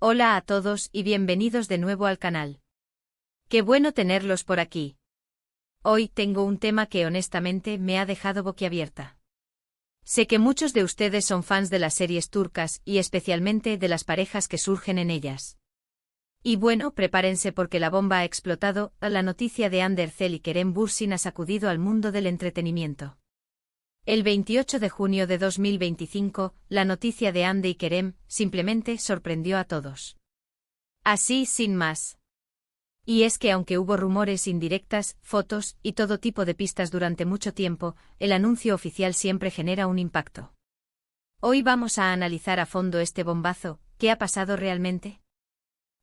Hola a todos y bienvenidos de nuevo al canal. Qué bueno tenerlos por aquí. Hoy tengo un tema que honestamente me ha dejado boquiabierta. Sé que muchos de ustedes son fans de las series turcas y especialmente de las parejas que surgen en ellas. Y bueno, prepárense porque la bomba ha explotado. La noticia de Hande Erçel y Kerem Bürsin ha sacudido al mundo del entretenimiento. El 28 de junio de 2025, la noticia de Hande y Kerem simplemente sorprendió a todos. Así sin más. Y es que aunque hubo rumores, indirectas, fotos y todo tipo de pistas durante mucho tiempo, el anuncio oficial siempre genera un impacto. Hoy vamos a analizar a fondo este bombazo. ¿Qué ha pasado realmente?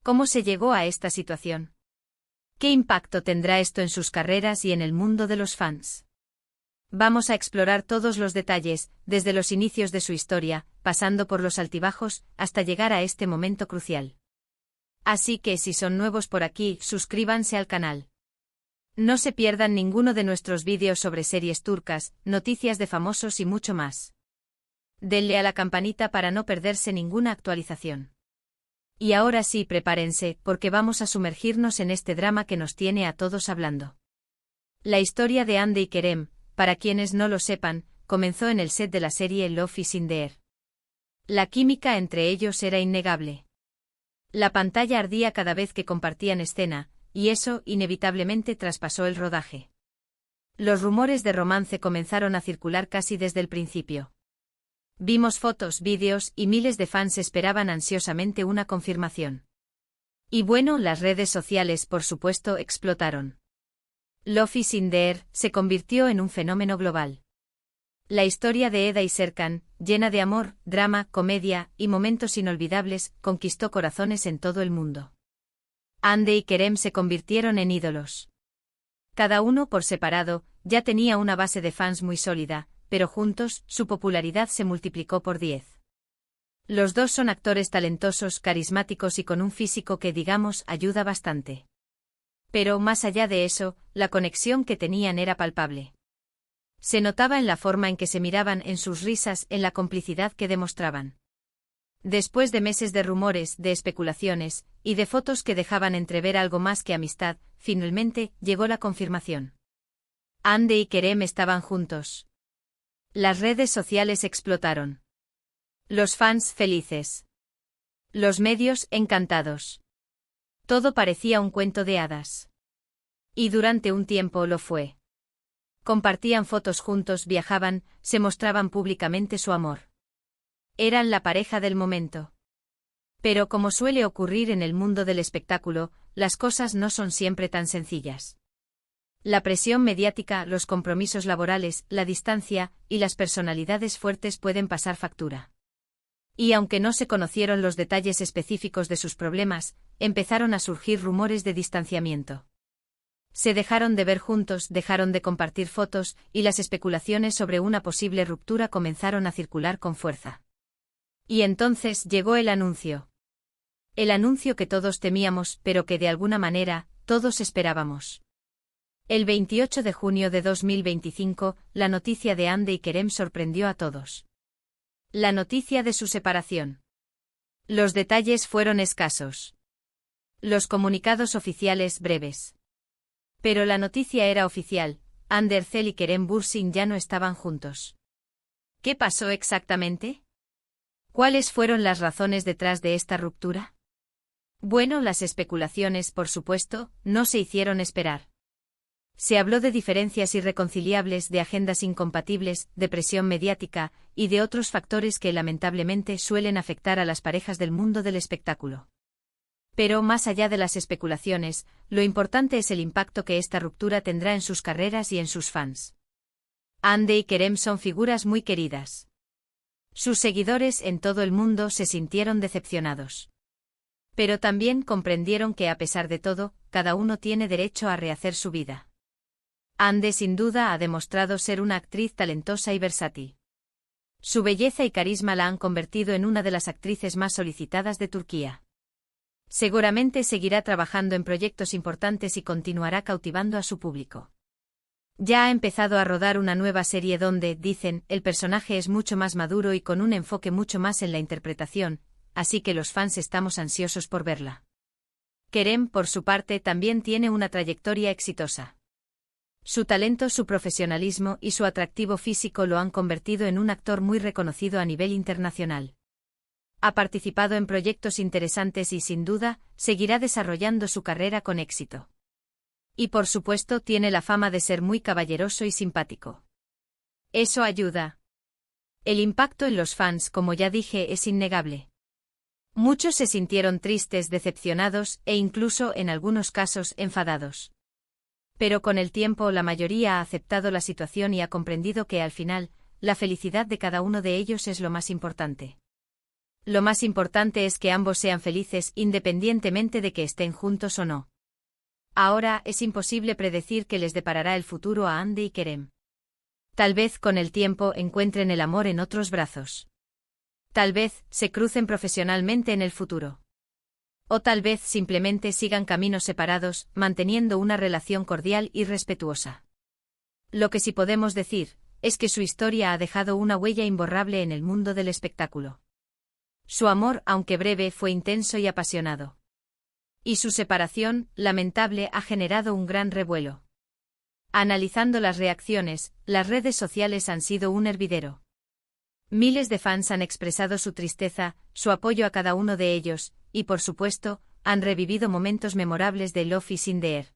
¿Cómo se llegó a esta situación? ¿Qué impacto tendrá esto en sus carreras y en el mundo de los fans? Vamos a explorar todos los detalles, desde los inicios de su historia, pasando por los altibajos, hasta llegar a este momento crucial. Así que si son nuevos por aquí, suscríbanse al canal. No se pierdan ninguno de nuestros vídeos sobre series turcas, noticias de famosos y mucho más. Denle a la campanita para no perderse ninguna actualización. Y ahora sí, prepárense, porque vamos a sumergirnos en este drama que nos tiene a todos hablando. La historia de Hande y Kerem, para quienes no lo sepan, comenzó en el set de la serie Love is in the Air. La química entre ellos era innegable. La pantalla ardía cada vez que compartían escena, y eso inevitablemente traspasó el rodaje. Los rumores de romance comenzaron a circular casi desde el principio. Vimos fotos, vídeos y miles de fans esperaban ansiosamente una confirmación. Y bueno, las redes sociales por supuesto explotaron. Love is in the Air se convirtió en un fenómeno global. La historia de Eda y Serkan, llena de amor, drama, comedia y momentos inolvidables, conquistó corazones en todo el mundo. Hande y Kerem se convirtieron en ídolos. Cada uno por separado, ya tenía una base de fans muy sólida, pero juntos, su popularidad se multiplicó por 10. Los dos son actores talentosos, carismáticos y con un físico que, digamos, ayuda bastante. Pero, más allá de eso, la conexión que tenían era palpable. Se notaba en la forma en que se miraban, en sus risas, en la complicidad que demostraban. Después de meses de rumores, de especulaciones, y de fotos que dejaban entrever algo más que amistad, finalmente, llegó la confirmación. Hande y Kerem estaban juntos. Las redes sociales explotaron. Los fans felices. Los medios encantados. Todo parecía un cuento de hadas. Y durante un tiempo lo fue. Compartían fotos juntos, viajaban, se mostraban públicamente su amor. Eran la pareja del momento. Pero como suele ocurrir en el mundo del espectáculo, las cosas no son siempre tan sencillas. La presión mediática, los compromisos laborales, la distancia y las personalidades fuertes pueden pasar factura. Y aunque no se conocieron los detalles específicos de sus problemas, empezaron a surgir rumores de distanciamiento. Se dejaron de ver juntos, dejaron de compartir fotos, y las especulaciones sobre una posible ruptura comenzaron a circular con fuerza. Y entonces llegó el anuncio. El anuncio que todos temíamos, pero que de alguna manera, todos esperábamos. El 28 de junio de 2025, la noticia de Hande y Kerem sorprendió a todos. La noticia de su separación. Los detalles fueron escasos. Los comunicados oficiales breves. Pero la noticia era oficial, Hande Erçel y Kerem Bürsin ya no estaban juntos. ¿Qué pasó exactamente? ¿Cuáles fueron las razones detrás de esta ruptura? Bueno, las especulaciones, por supuesto, no se hicieron esperar. Se habló de diferencias irreconciliables, de agendas incompatibles, de presión mediática, y de otros factores que lamentablemente suelen afectar a las parejas del mundo del espectáculo. Pero más allá de las especulaciones, lo importante es el impacto que esta ruptura tendrá en sus carreras y en sus fans. Hande y Kerem son figuras muy queridas. Sus seguidores en todo el mundo se sintieron decepcionados. Pero también comprendieron que a pesar de todo, cada uno tiene derecho a rehacer su vida. Hande sin duda ha demostrado ser una actriz talentosa y versátil. Su belleza y carisma la han convertido en una de las actrices más solicitadas de Turquía. Seguramente seguirá trabajando en proyectos importantes y continuará cautivando a su público. Ya ha empezado a rodar una nueva serie donde, dicen, el personaje es mucho más maduro y con un enfoque mucho más en la interpretación, así que los fans estamos ansiosos por verla. Kerem, por su parte, también tiene una trayectoria exitosa. Su talento, su profesionalismo y su atractivo físico lo han convertido en un actor muy reconocido a nivel internacional. Ha participado en proyectos interesantes y, sin duda, seguirá desarrollando su carrera con éxito. Y por supuesto tiene la fama de ser muy caballeroso y simpático. Eso ayuda. El impacto en los fans, como ya dije, es innegable. Muchos se sintieron tristes, decepcionados e incluso, en algunos casos, enfadados. Pero con el tiempo la mayoría ha aceptado la situación y ha comprendido que al final, la felicidad de cada uno de ellos es lo más importante. Lo más importante es que ambos sean felices independientemente de que estén juntos o no. Ahora es imposible predecir qué les deparará el futuro a Andy y Kerem. Tal vez con el tiempo encuentren el amor en otros brazos. Tal vez se crucen profesionalmente en el futuro. O tal vez simplemente sigan caminos separados, manteniendo una relación cordial y respetuosa. Lo que sí podemos decir es que su historia ha dejado una huella imborrable en el mundo del espectáculo. Su amor, aunque breve, fue intenso y apasionado. Y su separación, lamentable, ha generado un gran revuelo. Analizando las reacciones, las redes sociales han sido un hervidero. Miles de fans han expresado su tristeza, su apoyo a cada uno de ellos, y por supuesto, han revivido momentos memorables de Love is in the Air.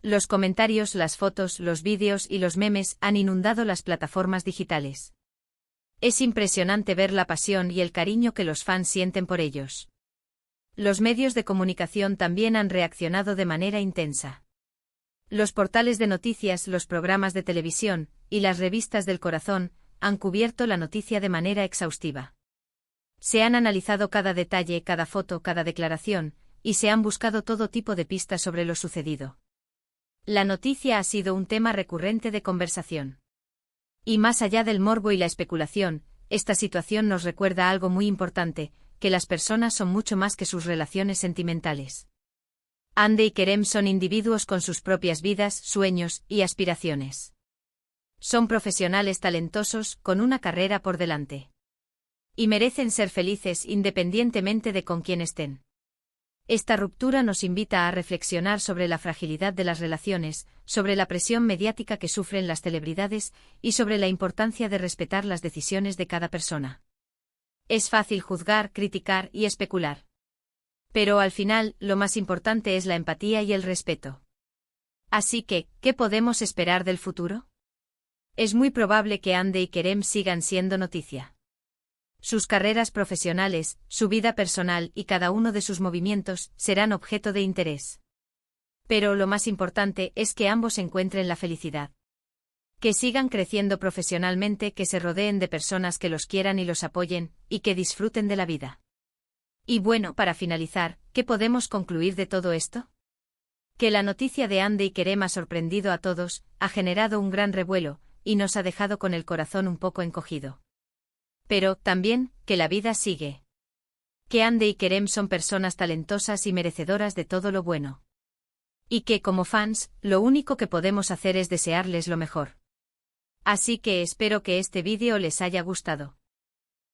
Los comentarios, las fotos, los vídeos y los memes han inundado las plataformas digitales. Es impresionante ver la pasión y el cariño que los fans sienten por ellos. Los medios de comunicación también han reaccionado de manera intensa. Los portales de noticias, los programas de televisión y las revistas del corazón han cubierto la noticia de manera exhaustiva. Se han analizado cada detalle, cada foto, cada declaración, y se han buscado todo tipo de pistas sobre lo sucedido. La noticia ha sido un tema recurrente de conversación. Y más allá del morbo y la especulación, esta situación nos recuerda algo muy importante, que las personas son mucho más que sus relaciones sentimentales. Andy y Kerem son individuos con sus propias vidas, sueños y aspiraciones. Son profesionales talentosos, con una carrera por delante. Y merecen ser felices independientemente de con quién estén. Esta ruptura nos invita a reflexionar sobre la fragilidad de las relaciones, sobre la presión mediática que sufren las celebridades y sobre la importancia de respetar las decisiones de cada persona. Es fácil juzgar, criticar y especular. Pero al final, lo más importante es la empatía y el respeto. Así que, ¿qué podemos esperar del futuro? Es muy probable que Andy y Kerem sigan siendo noticia. Sus carreras profesionales, su vida personal y cada uno de sus movimientos serán objeto de interés. Pero lo más importante es que ambos encuentren la felicidad. Que sigan creciendo profesionalmente, que se rodeen de personas que los quieran y los apoyen, y que disfruten de la vida. Y bueno, para finalizar, ¿qué podemos concluir de todo esto? Que la noticia de Andy y Kerem ha sorprendido a todos, ha generado un gran revuelo, y nos ha dejado con el corazón un poco encogido. Pero, también, que la vida sigue. Que Andy y Kerem son personas talentosas y merecedoras de todo lo bueno. Y que, como fans, lo único que podemos hacer es desearles lo mejor. Así que espero que este vídeo les haya gustado.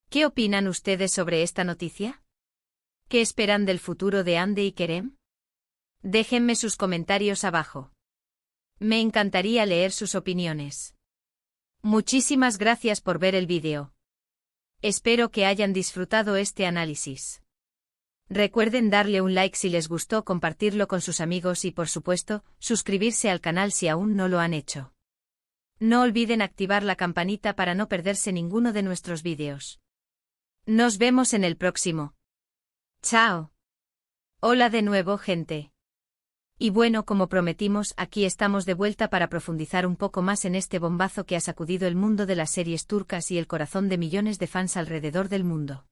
¿Qué opinan ustedes sobre esta noticia? ¿Qué esperan del futuro de Andy y Kerem? Déjenme sus comentarios abajo. Me encantaría leer sus opiniones. Muchísimas gracias por ver el vídeo. Espero que hayan disfrutado este análisis. Recuerden darle un like si les gustó, compartirlo con sus amigos y, por supuesto, suscribirse al canal si aún no lo han hecho. No olviden activar la campanita para no perderse ninguno de nuestros vídeos. Nos vemos en el próximo. ¡Chao! Hola de nuevo, gente. Y bueno, como prometimos, aquí estamos de vuelta para profundizar un poco más en este bombazo que ha sacudido el mundo de las series turcas y el corazón de millones de fans alrededor del mundo.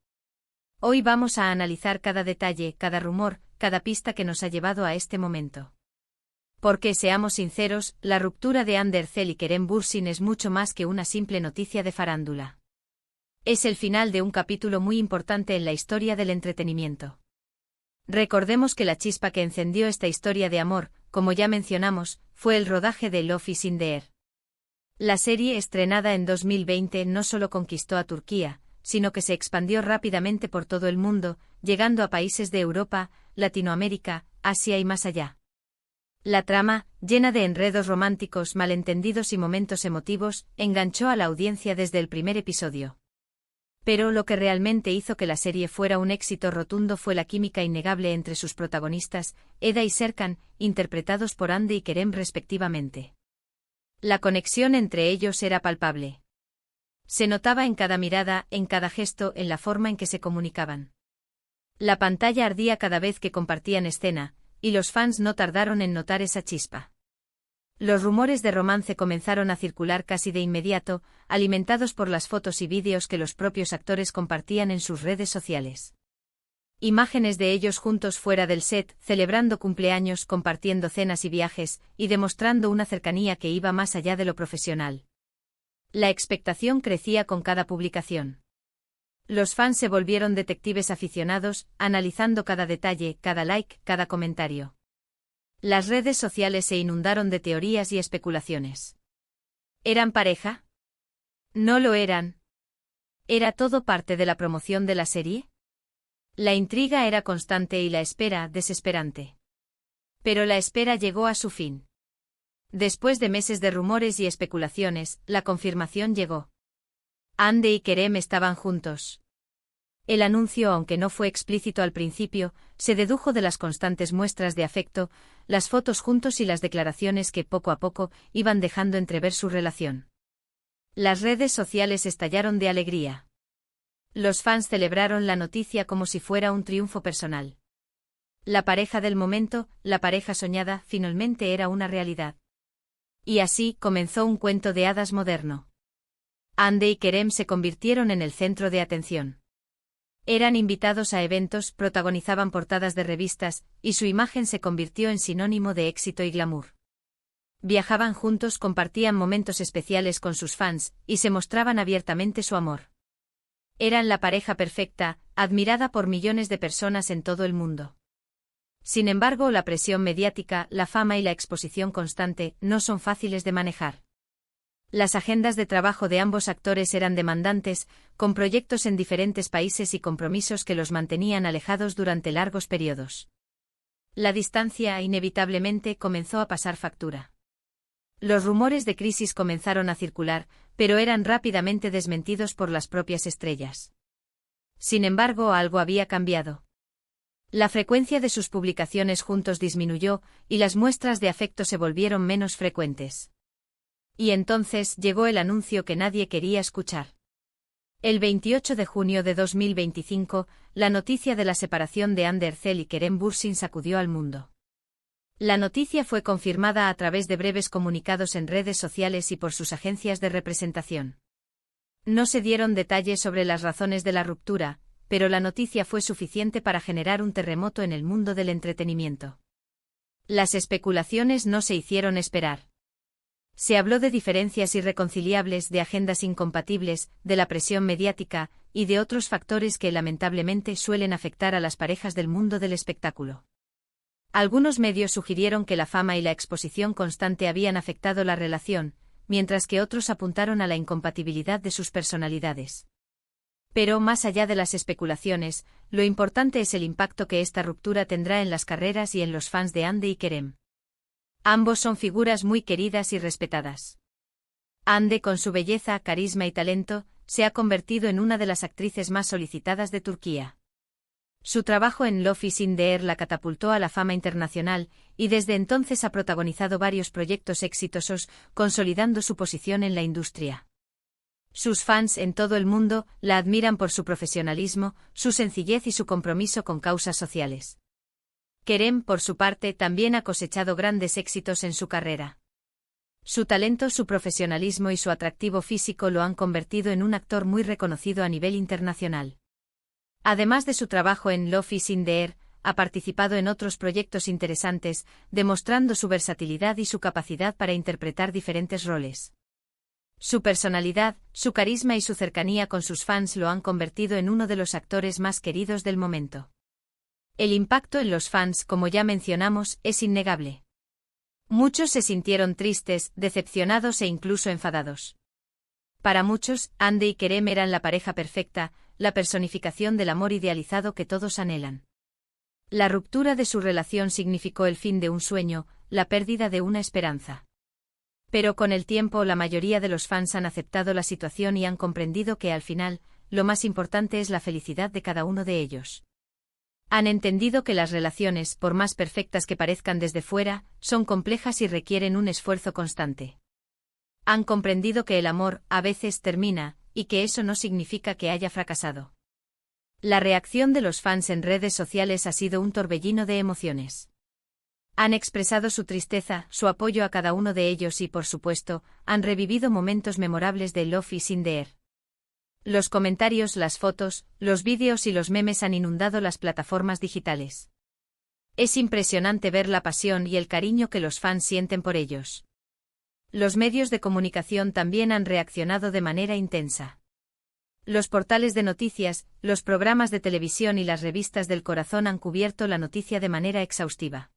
Hoy vamos a analizar cada detalle, cada rumor, cada pista que nos ha llevado a este momento. Porque, seamos sinceros, la ruptura de Hande Erçel y Kerem Bürsin es mucho más que una simple noticia de farándula. Es el final de un capítulo muy importante en la historia del entretenimiento. Recordemos que la chispa que encendió esta historia de amor, como ya mencionamos, fue el rodaje de Love is in the Air. La serie, estrenada en 2020, no solo conquistó a Turquía, sino que se expandió rápidamente por todo el mundo, llegando a países de Europa, Latinoamérica, Asia y más allá. La trama, llena de enredos románticos, malentendidos y momentos emotivos, enganchó a la audiencia desde el primer episodio. Pero lo que realmente hizo que la serie fuera un éxito rotundo fue la química innegable entre sus protagonistas, Eda y Serkan, interpretados por Hande y Kerem respectivamente. La conexión entre ellos era palpable. Se notaba en cada mirada, en cada gesto, en la forma en que se comunicaban. La pantalla ardía cada vez que compartían escena, y los fans no tardaron en notar esa chispa. Los rumores de romance comenzaron a circular casi de inmediato, alimentados por las fotos y vídeos que los propios actores compartían en sus redes sociales. Imágenes de ellos juntos fuera del set, celebrando cumpleaños, compartiendo cenas y viajes, y demostrando una cercanía que iba más allá de lo profesional. La expectación crecía con cada publicación. Los fans se volvieron detectives aficionados, analizando cada detalle, cada like, cada comentario. Las redes sociales se inundaron de teorías y especulaciones. ¿Eran pareja? ¿No lo eran? ¿Era todo parte de la promoción de la serie? La intriga era constante y la espera desesperante. Pero la espera llegó a su fin. Después de meses de rumores y especulaciones, la confirmación llegó. Hande y Kerem estaban juntos. El anuncio, aunque no fue explícito al principio, se dedujo de las constantes muestras de afecto, las fotos juntos y las declaraciones que poco a poco iban dejando entrever su relación. Las redes sociales estallaron de alegría. Los fans celebraron la noticia como si fuera un triunfo personal. La pareja del momento, la pareja soñada, finalmente era una realidad. Y así comenzó un cuento de hadas moderno. Hande y Kerem se convirtieron en el centro de atención. Eran invitados a eventos, protagonizaban portadas de revistas, y su imagen se convirtió en sinónimo de éxito y glamour. Viajaban juntos, compartían momentos especiales con sus fans, y se mostraban abiertamente su amor. Eran la pareja perfecta, admirada por millones de personas en todo el mundo. Sin embargo, la presión mediática, la fama y la exposición constante no son fáciles de manejar. Las agendas de trabajo de ambos actores eran demandantes, con proyectos en diferentes países y compromisos que los mantenían alejados durante largos periodos. La distancia, inevitablemente, comenzó a pasar factura. Los rumores de crisis comenzaron a circular, pero eran rápidamente desmentidos por las propias estrellas. Sin embargo, algo había cambiado. La frecuencia de sus publicaciones juntos disminuyó, y las muestras de afecto se volvieron menos frecuentes. Y entonces llegó el anuncio que nadie quería escuchar. El 28 de junio de 2025, la noticia de la separación de Hande Erçel y Kerem Bürsin sacudió al mundo. La noticia fue confirmada a través de breves comunicados en redes sociales y por sus agencias de representación. No se dieron detalles sobre las razones de la ruptura, pero la noticia fue suficiente para generar un terremoto en el mundo del entretenimiento. Las especulaciones no se hicieron esperar. Se habló de diferencias irreconciliables, de agendas incompatibles, de la presión mediática, y de otros factores que lamentablemente suelen afectar a las parejas del mundo del espectáculo. Algunos medios sugirieron que la fama y la exposición constante habían afectado la relación, mientras que otros apuntaron a la incompatibilidad de sus personalidades. Pero más allá de las especulaciones, lo importante es el impacto que esta ruptura tendrá en las carreras y en los fans de Hande y Kerem. Ambos son figuras muy queridas y respetadas. Hande, con su belleza, carisma y talento, se ha convertido en una de las actrices más solicitadas de Turquía. Su trabajo en Love is in the Air la catapultó a la fama internacional, y desde entonces ha protagonizado varios proyectos exitosos, consolidando su posición en la industria. Sus fans en todo el mundo la admiran por su profesionalismo, su sencillez y su compromiso con causas sociales. Kerem, por su parte, también ha cosechado grandes éxitos en su carrera. Su talento, su profesionalismo y su atractivo físico lo han convertido en un actor muy reconocido a nivel internacional. Además de su trabajo en Love is in the Air, ha participado en otros proyectos interesantes, demostrando su versatilidad y su capacidad para interpretar diferentes roles. Su personalidad, su carisma y su cercanía con sus fans lo han convertido en uno de los actores más queridos del momento. El impacto en los fans, como ya mencionamos, es innegable. Muchos se sintieron tristes, decepcionados e incluso enfadados. Para muchos, Hande y Kerem eran la pareja perfecta, la personificación del amor idealizado que todos anhelan. La ruptura de su relación significó el fin de un sueño, la pérdida de una esperanza. Pero con el tiempo la mayoría de los fans han aceptado la situación y han comprendido que al final, lo más importante es la felicidad de cada uno de ellos. Han entendido que las relaciones, por más perfectas que parezcan desde fuera, son complejas y requieren un esfuerzo constante. Han comprendido que el amor, a veces, termina, y que eso no significa que haya fracasado. La reacción de los fans en redes sociales ha sido un torbellino de emociones. Han expresado su tristeza, su apoyo a cada uno de ellos y, por supuesto, han revivido momentos memorables de Love is in the air. Los comentarios, las fotos, los vídeos y los memes han inundado las plataformas digitales. Es impresionante ver la pasión y el cariño que los fans sienten por ellos. Los medios de comunicación también han reaccionado de manera intensa. Los portales de noticias, los programas de televisión y las revistas del corazón han cubierto la noticia de manera exhaustiva.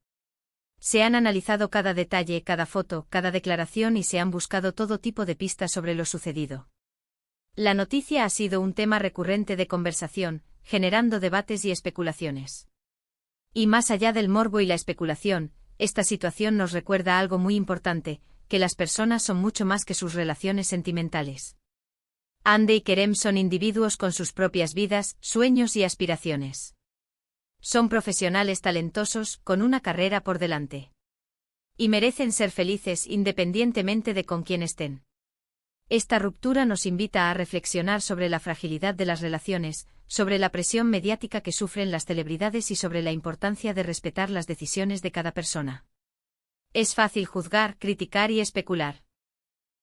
Se han analizado cada detalle, cada foto, cada declaración y se han buscado todo tipo de pistas sobre lo sucedido. La noticia ha sido un tema recurrente de conversación, generando debates y especulaciones. Y más allá del morbo y la especulación, esta situación nos recuerda algo muy importante, que las personas son mucho más que sus relaciones sentimentales. Hande y Kerem son individuos con sus propias vidas, sueños y aspiraciones. Son profesionales talentosos, con una carrera por delante. Y merecen ser felices independientemente de con quién estén. Esta ruptura nos invita a reflexionar sobre la fragilidad de las relaciones, sobre la presión mediática que sufren las celebridades y sobre la importancia de respetar las decisiones de cada persona. Es fácil juzgar, criticar y especular.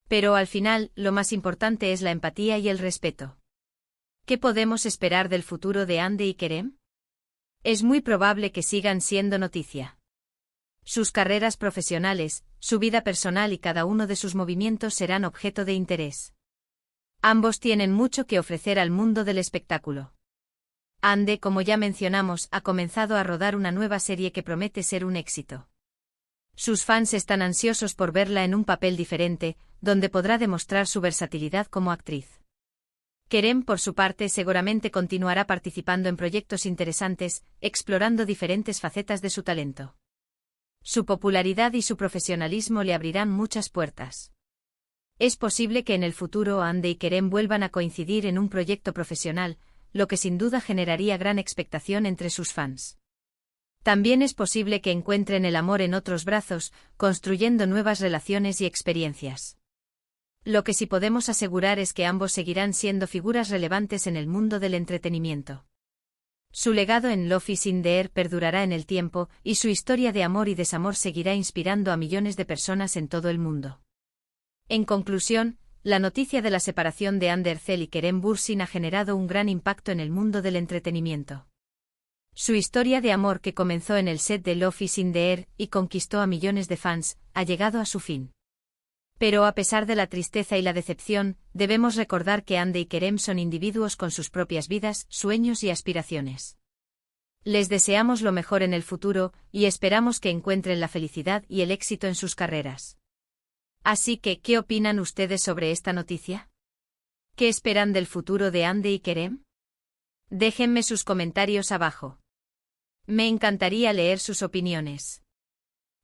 Pero al final, lo más importante es la empatía y el respeto. ¿Qué podemos esperar del futuro de Hande y Kerem? Es muy probable que sigan siendo noticia. Sus carreras profesionales, su vida personal y cada uno de sus movimientos serán objeto de interés. Ambos tienen mucho que ofrecer al mundo del espectáculo. Hande, como ya mencionamos, ha comenzado a rodar una nueva serie que promete ser un éxito. Sus fans están ansiosos por verla en un papel diferente, donde podrá demostrar su versatilidad como actriz. Kerem, por su parte, seguramente continuará participando en proyectos interesantes, explorando diferentes facetas de su talento. Su popularidad y su profesionalismo le abrirán muchas puertas. Es posible que en el futuro Hande y Kerem vuelvan a coincidir en un proyecto profesional, lo que sin duda generaría gran expectación entre sus fans. También es posible que encuentren el amor en otros brazos, construyendo nuevas relaciones y experiencias. Lo que sí podemos asegurar es que ambos seguirán siendo figuras relevantes en el mundo del entretenimiento. Su legado en Love is in the air perdurará en el tiempo, y su historia de amor y desamor seguirá inspirando a millones de personas en todo el mundo. En conclusión, la noticia de la separación de Hande Erçel y Kerem Bürsin ha generado un gran impacto en el mundo del entretenimiento. Su historia de amor, que comenzó en el set de Love is in the air y conquistó a millones de fans, ha llegado a su fin. Pero a pesar de la tristeza y la decepción, debemos recordar que Hande y Kerem son individuos con sus propias vidas, sueños y aspiraciones. Les deseamos lo mejor en el futuro, y esperamos que encuentren la felicidad y el éxito en sus carreras. Así que, ¿qué opinan ustedes sobre esta noticia? ¿Qué esperan del futuro de Hande y Kerem? Déjenme sus comentarios abajo. Me encantaría leer sus opiniones.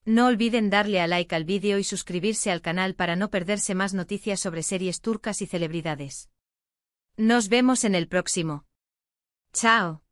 No olviden darle a like al vídeo y suscribirse al canal para no perderse más noticias sobre series turcas y celebridades. Nos vemos en el próximo. ¡Chao!